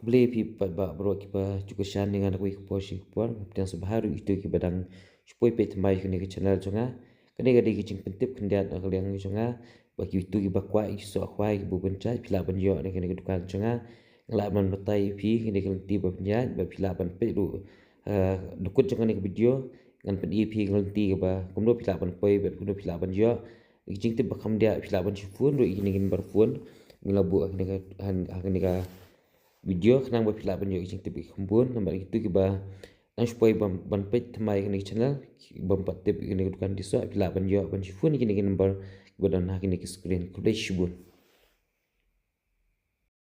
Beli pipa ba bro kiba cukup shan dengan aku ikut posting kupon dan sebaharu itu kiba dang supaya pet mai kini ke channel jonga kini gadi kicing pentip kendiat nak liang jonga bagi itu kiba kuai so kuai kibu bencai pila benjo ni kini ke dukan jonga ngelak man betai pi kini ke lenti berpenjat ba pila ban pet du dukut jonga ni ke video ngan pedi pi ngelenti kiba kumdo pila ban poi bet kumdo pila benjo kicing tip bakam dia pila ban sifun do ini kini berfun ngelabu kini ke video kenang berpilak penjuk kicing tipi kumpun nampak itu kiba nang supaya ban page thamai kini channel bampat tip kini dukan diso pilak penjuk ban sifun kini number kiba dan kini ke screen kuda shibun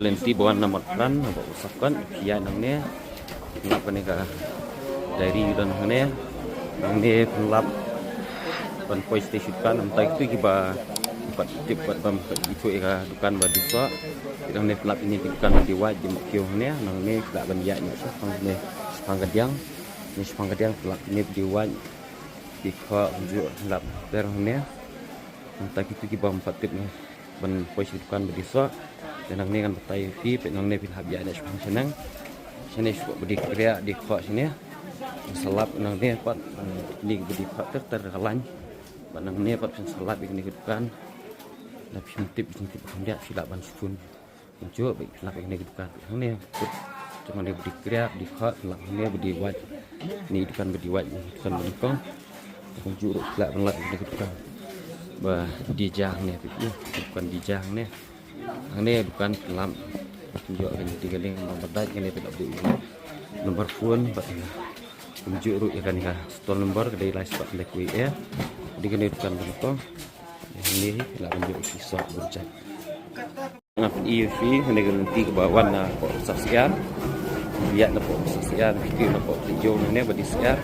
lenti bawan nomor kan nampak usapkan kia nang ne kenapa ni ka dari dan nang ne pelap ban page station kan nampak itu kiba buat tip buat bam itu eka dukan badu so nang ne pelap ini dukan di waj di mokyo ne nang ne pelap ban ya ni so nang ne sepangkadiang pelap ini di waj di kha unjuk pelap ter ne entah itu ki bam patip ne ban posisi dukan badu so dan nang ne kan betai pi nang ne pelap ya ne sepang senang sene suka bedi kriya di kha sini salap nang ne pat ini bedi pat terhalang nang ne pat salap ini dukan tapi sintip dia silap ban sifun muncul baik silap ini dukan ini cuma dia beri kriak di hak silap ini beri waj ini dukan beri waj dukan berikong muncul silap melak ini dukan bah dijang ni dukan dijang ni dukan kelam tunjuk ini tiga link memperdat ini tidak beri nomor phone muncul ru ikan store number kedai live spot lek ya di kene dukan berikong ini lah menjadi kisah bercak. Ngap EV hendak nanti ke bawah na kok saksian, lihat na kok saksian, fikir na kok hijau ni badi sekian.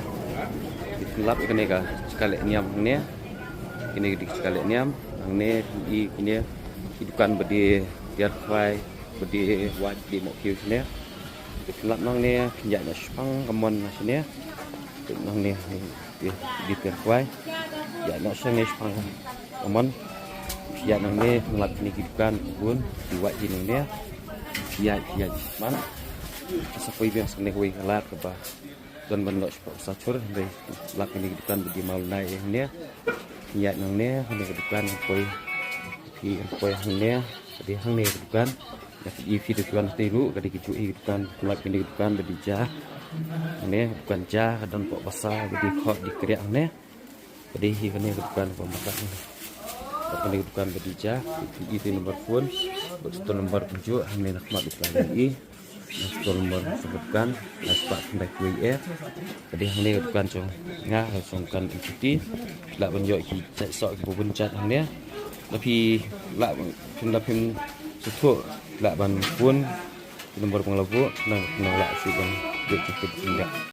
Dikelap kene ka sekali niam ni, kene di sekali niam, ni kene hidupan badi biar fai, badi waj di mokyo ni. Dikelap nang ni pinjak na sepang kemon sini, nang ni di biar fai, ya nak sini sepang aman ya nang ne ngelap ni kidukan pun diwat di nang ne ya man asapoi biang sene koi ngelap ke ba don bandok sacur be lap ni kidukan di mal nai ne ya nang ne ni kidukan koi pi koi hang ne di hang ne kidukan ya di kidukan telu kadi kicu kidukan lap ni kidukan di jah ne bukan jah dan pok besar di khot di kriak ne kadi kene kidukan pemasak akan didukan berdija itu nomor phone betul nomor tunjuk hanya nak mak lagi betul nomor sebutkan aspak baik WR jadi hanya didukan cong ngah langsungkan ikuti lak benjok ki sok ki buncat hanya tapi lak pin sutuk lak ban phone nomor penglabu nang lak si ban dia cukup indah